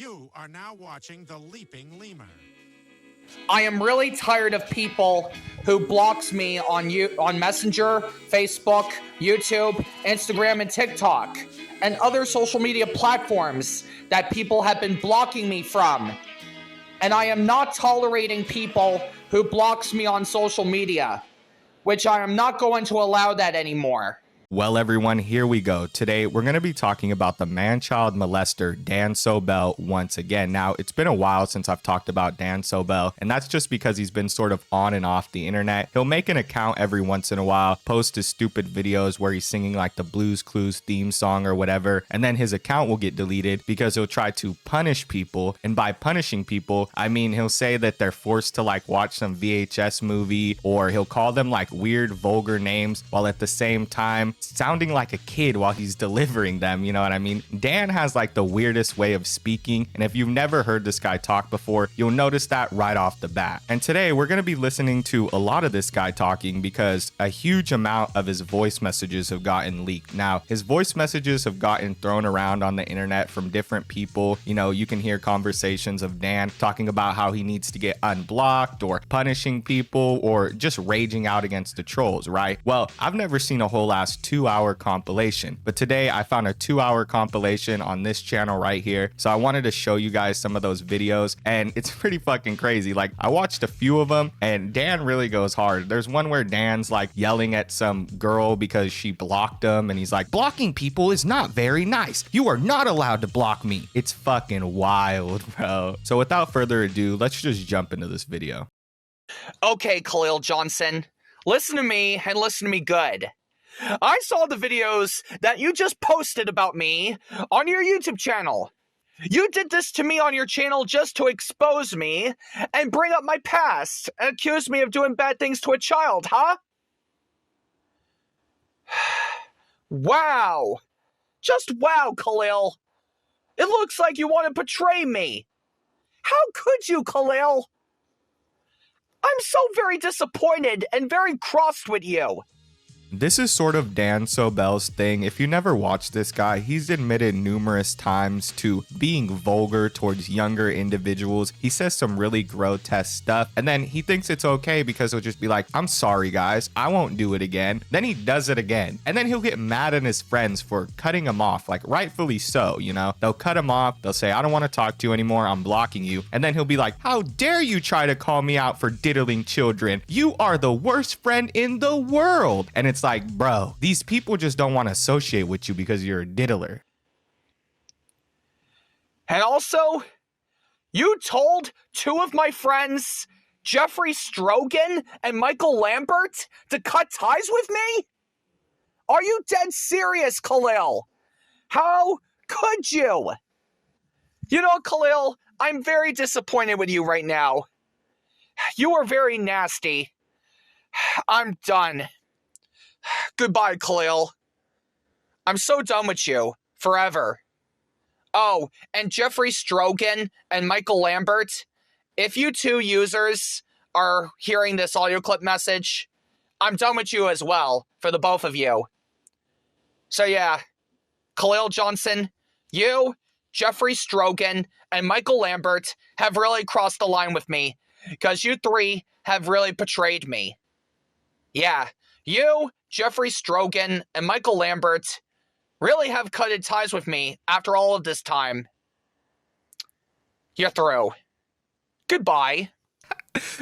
You are now watching The Leaping Lemur. I am really tired of people who blocks me on Messenger, Facebook, YouTube, Instagram, and TikTok, and other social media platforms that people have been blocking me from. And I am not tolerating people who blocks me on social media, which I am not going to allow that anymore. Well, everyone, here we go. Today, we're going to be talking about the man-child molester, Dan Sobel, once again. Now, it's been a while since I've talked about Dan Sobel, and that's just because he's been sort of on and off the internet. He'll make an account every once in a while, post his stupid videos where he's singing like the Blues Clues theme song or whatever, and then his account will get deleted because he'll try to punish people. And by punishing people, I mean he'll say that they're forced to like watch some VHS movie, or he'll call them like weird, vulgar names, while at the same time sounding like a kid while he's delivering them, you know what I mean? Dan has like the weirdest way of speaking, and if you've never heard this guy talk before, you'll notice that right off the bat. And today we're going to be listening to a lot of this guy talking because a huge amount of his voice messages have gotten leaked. Now, his voice messages have gotten thrown around on the internet from different people. You know, you can hear conversations of Dan talking about how he needs to get unblocked, or punishing people, or just raging out against the trolls, right? Well, I've never seen a whole ass 2-hour compilation, but today I found a 2-hour compilation on this channel right here, so I wanted to show you guys some of those videos, and it's pretty fucking crazy. Like, I watched a few of them, and Dan really goes hard. There's one where Dan's like yelling at some girl because she blocked him, and he's like, "Blocking people is not very nice. You are not allowed to block me." It's fucking wild, bro. So without further ado, let's just jump into this video. Okay, Khalil Johnson, listen to me and listen to me good. I saw the videos that you just posted about me on your YouTube channel. You did this to me on your channel just to expose me and bring up my past and accuse me of doing bad things to a child, huh? Wow. Just wow, Khalil. It looks like you want to betray me. How could you, Khalil? I'm so very disappointed and very crossed with you. This is sort of Dan Sobel's thing. If you never watched this guy, he's admitted numerous times to being vulgar towards younger individuals. He says some really grotesque stuff, and then he thinks it's okay because he'll just be like, "I'm sorry guys, I won't do it again." Then he does it again, and then he'll get mad at his friends for cutting him off, like rightfully so, you know? They'll cut him off, they'll say, "I don't want to talk to you anymore, I'm blocking you." And then he'll be like, "How dare you try to call me out for diddling children? You are the worst friend in the world." And it's like, bro, these people just don't want to associate with you because you're a diddler. And also, you told two of my friends, Jeffrey Strogan and Michael Lambert, to cut ties with me? Are you dead serious, Khalil? How could you? You know, Khalil, I'm very disappointed with you right now. You are very nasty. I'm done. Goodbye, Khalil. I'm so done with you. Forever. Oh, and Jeffrey Strogan and Michael Lambert, if you two users are hearing this audio clip message, I'm done with you as well, for the both of you. So yeah, Khalil Johnson, you, Jeffrey Strogan, and Michael Lambert have really crossed the line with me, because you three have really betrayed me. Yeah, you, Jeffrey Strogan, and Michael Lambert really have cutted ties with me after all of this time. You're through. Goodbye.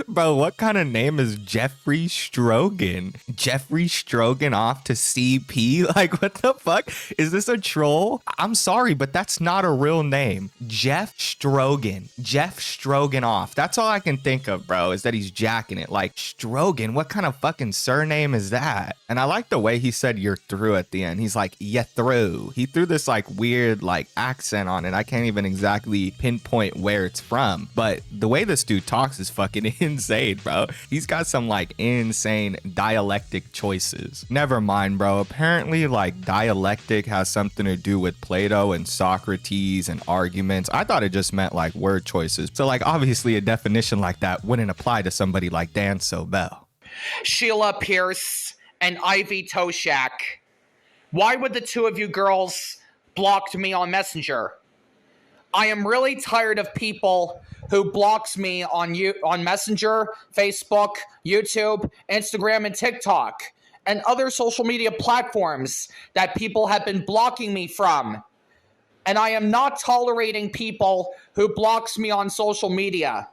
Bro, what kind of name is Jeffrey Strogan? Jeffrey Strogan off to CP? Like, what the fuck? Is this a troll? I'm sorry, but that's not a real name. Jeff Strogan. Jeff Strogan off. That's all I can think of, bro, is that he's jacking it. Like, Strogan, what kind of fucking surname is that? And I like the way he said "you're through" at the end. He's like, "you through." He threw this like weird like accent on it. I can't even exactly pinpoint where it's from, but the way this dude talks is fucking insane, bro. He's got some like insane dialectic choices. Never mind, bro. Apparently like dialectic has something to do with Plato and Socrates and arguments. I thought it just meant like word choices. So like obviously a definition like that wouldn't apply to somebody like Dan Sobel. Sheila Pierce and Ivy Toshak. Why would the two of you girls block me on Messenger? I am really tired of people who blocks me on Messenger, Facebook, YouTube, Instagram, and TikTok, and other social media platforms that people have been blocking me from. And I am not tolerating people who blocks me on social media,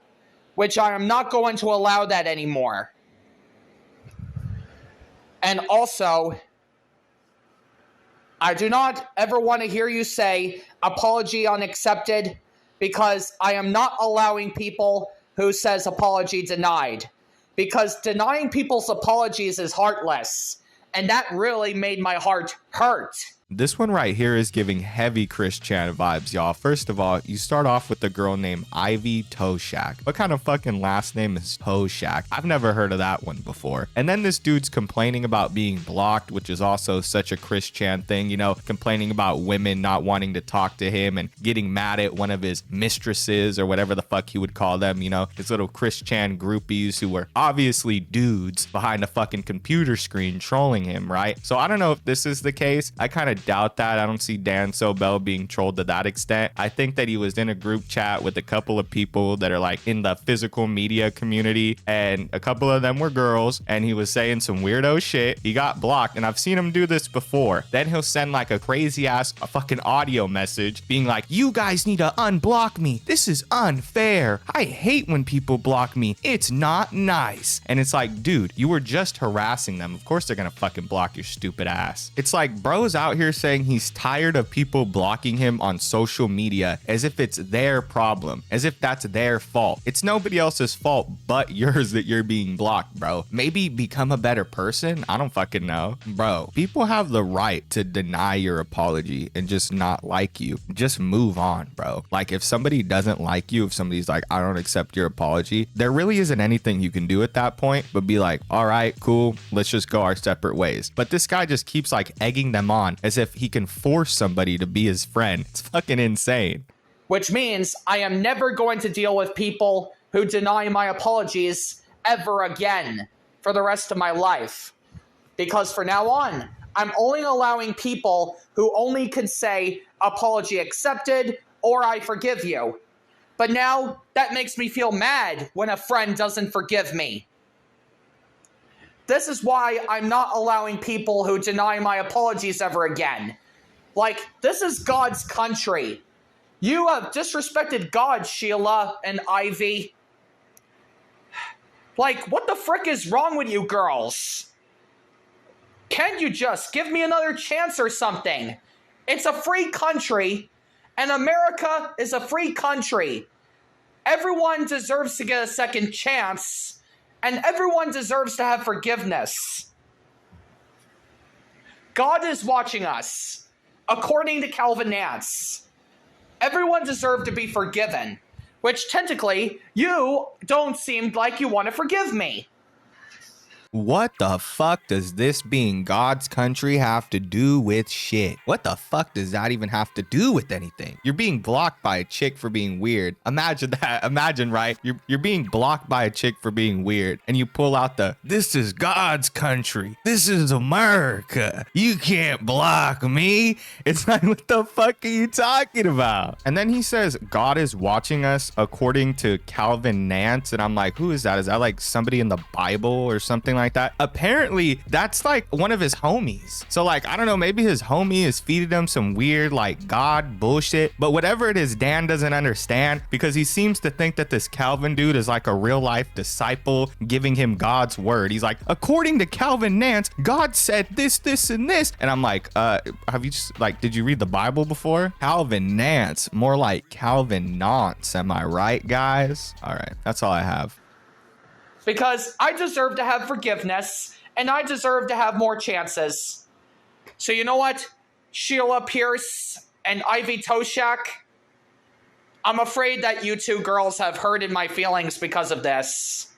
which I am not going to allow that anymore. And also, I do not ever want to hear you say apology unaccepted, because I am not allowing people who says apology denied, because denying people's apologies is heartless, and that really made my heart hurt. This one right here is giving heavy Chris Chan vibes, y'all. First of all, you start off with a girl named Ivy Toshak. What kind of fucking last name is Toshak? I've never heard of that one before. And then this dude's complaining about being blocked, which is also such a Chris Chan thing, you know, complaining about women not wanting to talk to him and getting mad at one of his mistresses or whatever the fuck he would call them, you know, his little Chris Chan groupies who were obviously dudes behind a fucking computer screen trolling him, right? So I don't know if this is the case. I kind of doubt that. I don't see Dan Sobel being trolled to that extent. I think that he was in a group chat with a couple of people that are like in the physical media community, and a couple of them were girls, and he was saying some weirdo shit. He got blocked, and I've seen him do this before. Then he'll send like a crazy ass fucking audio message being like, you guys need to unblock me. This is unfair. I hate when people block me. It's not nice. And it's like, dude, you were just harassing them. Of course they're gonna fucking block your stupid ass. It's like bro's out here saying he's tired of people blocking him on social media as if it's their problem, as if that's their fault. It's nobody else's fault but yours that you're being blocked, bro. Maybe become a better person. I don't fucking know. Bro, people have the right to deny your apology and just not like you. Just move on, bro. Like if somebody doesn't like you, if somebody's like, I don't accept your apology, there really isn't anything you can do at that point but be like, all right, cool, let's just go our separate ways. But this guy just keeps like egging them on as if he can force somebody to be his friend. It's fucking insane. Which means I am never going to deal with people who deny my apologies ever again for the rest of my life. Because from now on, I'm only allowing people who only can say apology accepted or I forgive you. But now that makes me feel mad when a friend doesn't forgive me. This is why I'm not allowing people who deny my apologies ever again. Like, this is God's country. You have disrespected God, Sheila and Ivy. Like, what the frick is wrong with you girls? Can't you just give me another chance or something? It's a free country, and America is a free country. Everyone deserves to get a second chance, and everyone deserves to have forgiveness. God is watching us. According to Calvin Nance, everyone deserved to be forgiven, which technically you don't seem like you want to forgive me. What the fuck does this being God's country have to do with shit? What the fuck does that even have to do with anything? You're being blocked by a chick for being weird. Imagine that. Imagine, right? You're being blocked by a chick for being weird, and you pull out the, this is God's country. This is America. You can't block me. It's like, what the fuck are you talking about? And then he says, God is watching us according to Calvin Nance. And I'm like, who is that? Is that like somebody in the Bible or something like that? Apparently that's like one of his homies. So like, I don't know, maybe his homie is feeding him some weird like God bullshit, but whatever it is, Dan doesn't understand, because he seems to think that this Calvin dude is like a real life disciple giving him God's word. He's like, according to Calvin Nance, God said this, this, and this. And I'm like, have you just like, did you read the Bible before? Calvin Nance, more like Calvin Nance. Am I right, guys? All right, that's all I have. Because I deserve to have forgiveness, and I deserve to have more chances. So you know what, Sheila Pierce and Ivy Toshak? I'm afraid that you two girls have hurted my feelings because of this.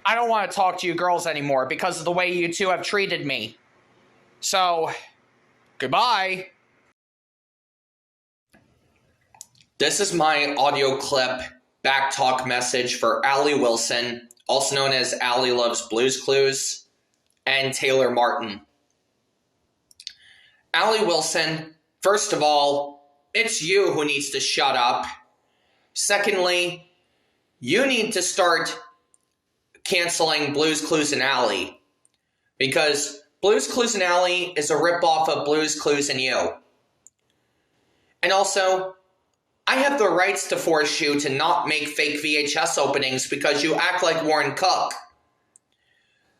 I don't want to talk to you girls anymore because of the way you two have treated me. So, goodbye. This is my audio clip back talk message for Allie Wilson, also known as Allie Loves Blues Clues, and Taylor Martin. Allie Wilson, first of all, it's you who needs to shut up. Secondly, you need to start canceling Blue's Clues and Alley, because Blue's Clues and Alley is a ripoff of Blue's Clues and You. And also, I have the rights to force you to not make fake VHS openings because you act like Warren Cook.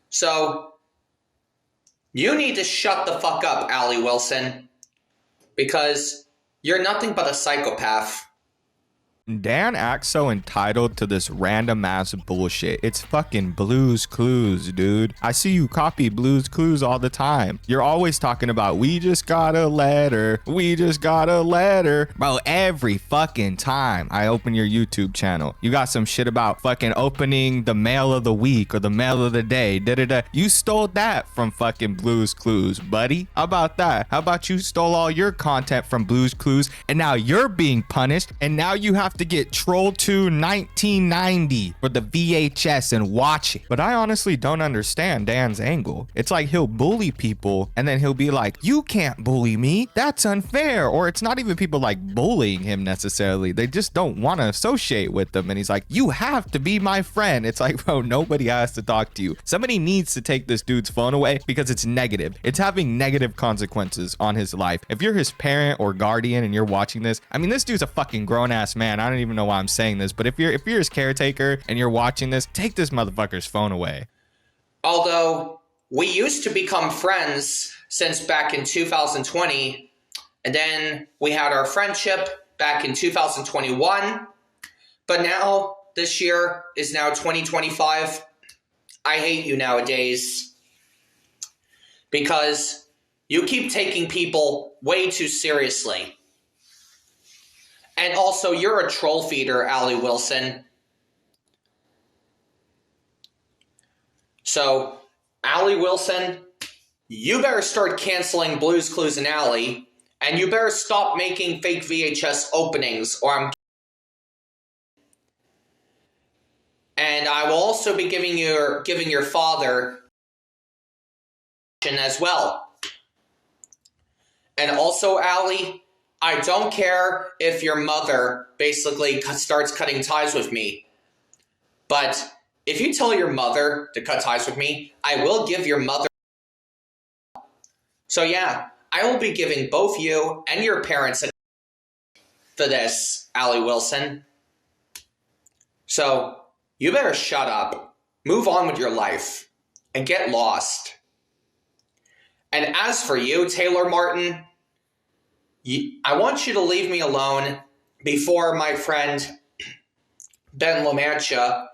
So, you need to shut the fuck up, Allie Wilson, because you're nothing but a psychopath. Dan acts so entitled to this random ass bullshit. It's fucking Blue's Clues, dude. I see you copy Blue's Clues all the time. You're always talking about, we just got a letter. We just got a letter. Bro, every fucking time I open your YouTube channel, you got some shit about fucking opening the mail of the week or the mail of the day. Da-da-da. You stole that from fucking Blue's Clues, buddy. How about that? How about you stole all your content from Blue's Clues and now you're being punished and now you have to get Troll 2 1990 for the VHS and watch it. But I honestly don't understand Dan's angle. It's like he'll bully people and then he'll be like, you can't bully me, that's unfair. Or it's not even people like bullying him necessarily, they just don't want to associate with them, and he's like, you have to be my friend. It's like, bro, nobody has to talk to you. Somebody needs to take this dude's phone away because it's negative. It's having negative consequences on his life. If you're his parent or guardian and you're watching this, I mean, this dude's a fucking grown-ass man. I don't even know why I'm saying this, but if you're his caretaker and you're watching this, take this motherfucker's phone away. Although we used to become friends since back in 2020, and then we had our friendship back in 2021, but now this year is now 2025. I hate you nowadays because you keep taking people way too seriously. And also, you're a troll feeder, Allie Wilson. So, Allie Wilson, you better start canceling Blue's Clues and Alley, and you better stop making fake VHS openings, or I'm... And I will also be giving your father as well. And also, Allie, I don't care if your mother basically starts cutting ties with me. But if you tell your mother to cut ties with me, I will give your mother... So yeah, I will be giving both you and your parents for this, Allie Wilson. So, you better shut up, move on with your life, and get lost. And as for you, Taylor Martin, I want you to leave me alone before my friend Ben LaMancha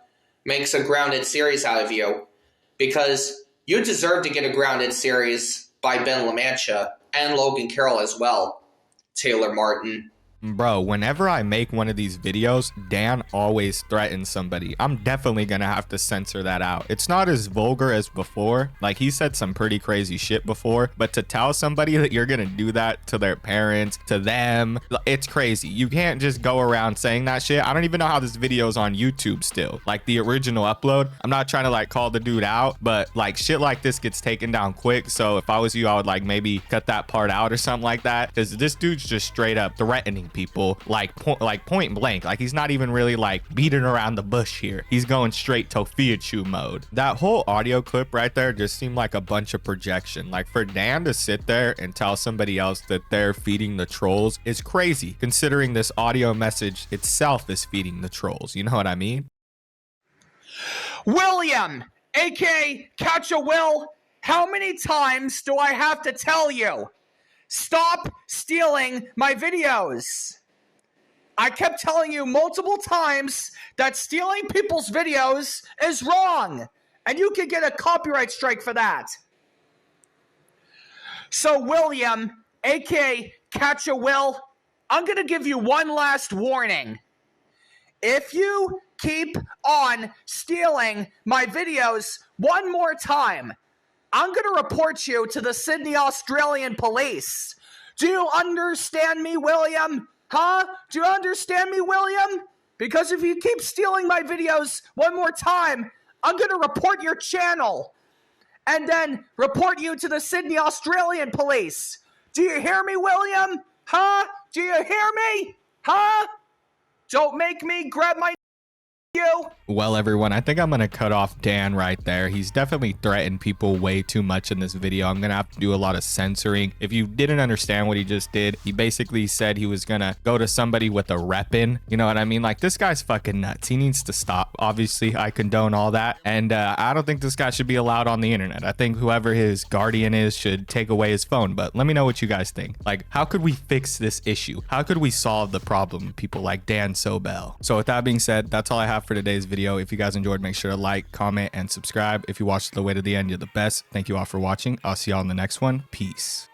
makes a grounded series out of you, because you deserve to get a grounded series by Ben LaMancha and Logan Carroll as well, Taylor Martin. Bro, whenever I make one of these videos, Dan always threatens somebody. I'm definitely gonna have to censor that out. It's not as vulgar as before. Like, he said some pretty crazy shit before, but to tell somebody that you're gonna do that to their parents, to them, it's crazy. You can't just go around saying that shit. I don't even know how this video is on YouTube still. Like, the original upload, I'm not trying to like call the dude out, but like shit like this gets taken down quick. So if I was you, I would like maybe cut that part out or something like that, because this dude's just straight up threatening people like point blank. Like, he's not even really like beating around the bush here. He's going straight Tofiachu mode. That whole audio clip right there just seemed like a bunch of projection. Like, for Dan to sit there and tell somebody else that they're feeding the trolls is crazy, considering this audio message itself is feeding the trolls. You know what I mean? William, aka Catch a Will, how many times do I have to tell you? Stop stealing my videos. I kept telling you multiple times that stealing people's videos is wrong, and you could get a copyright strike for that. So, William, aka Catch a Will, I'm going to give you one last warning. If you keep on stealing my videos one more time, I'm going to report you to the Sydney Australian police. Do you understand me, William? Huh? Do you understand me, William? Because if you keep stealing my videos one more time, I'm going to report your channel and then report you to the Sydney Australian police. Do you hear me, William? Huh? Do you hear me? Huh? Don't make me grab my you. Well, everyone, I think I'm going to cut off Dan right there. He's definitely threatened people way too much in this video. I'm going to have to do a lot of censoring. If you didn't understand what he just did, he basically said he was going to go to somebody with a rep in. You know what I mean? Like, this guy's fucking nuts. He needs to stop. Obviously, I condone all that. And I don't think this guy should be allowed on the internet. I think whoever his guardian is should take away his phone. But let me know what you guys think. Like, how could we fix this issue? How could we solve the problem? People like Dan Sobel. So with that being said, that's all I have for today's video. If you guys enjoyed, make sure to like, comment, and subscribe. If you watched the way to the end, you're the best. Thank you all for watching. I'll see y'all in the next one. Peace.